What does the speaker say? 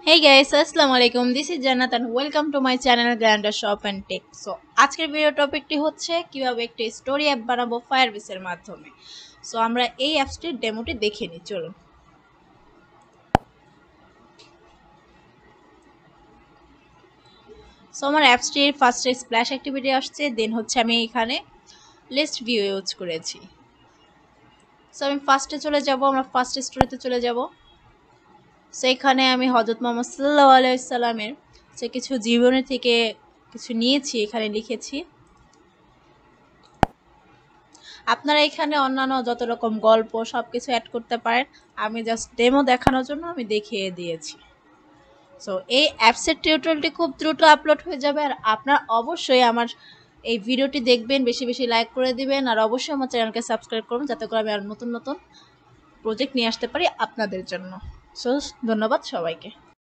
Hey guys, Assalamualaikum. This is Jannat and welcome to my channel Glunda Shop and Tech. So, আজকের video টপিকটি হচ্ছে কিভাবে একটা story app বানাবো Firebase এর মাধ্যমে। সো আমরা এই অ্যাপসটির ডেমোটি দেখে নিই চলুন। সো আমার অ্যাপসটির ফার্স্টে স্প্ল্যাশ অ্যাক্টিভিটি আসছে, দেন হচ্ছে আমি এখানে লিস্ট ভিউ ইউজ করেছি। সো আমি ফার্স্টে চলে যাব, আমরা ফার্স্ট স্টোরিতে চলে যাব। সেখানে আমি হযরত মুহাম্মদ সাল্লাল্লাহু আলাইহি সাল্লামের সে কিছু জীবনী থেকে কিছু নিয়েছি, এখানে লিখেছি। আপনারা এখানে অন্যান্য যত রকম গল্প সবকিছু অ্যাড করতে পারেন, আমি জাস্ট ডেমো দেখানোর জন্য আমি দেখিয়ে দিয়েছি। সো এই অ্যাপসের টিউটোরিয়ালটি খুব দ্রুত আপলোড হয়ে যাবে, আর আপনারা অবশ্যই আমার এই ভিডিওটি দেখবেন, বেশি বেশি লাইক করে দিবেন, আর অবশ্যই আমার চ্যানেলকে সাবস্ক্রাইব করুন যাতে করে আমি আর নতুন নতুন প্রজেক্ট নিয়ে আসতে পারি আপনাদের জন্য। সো ধন্যবাদ সবাইকে।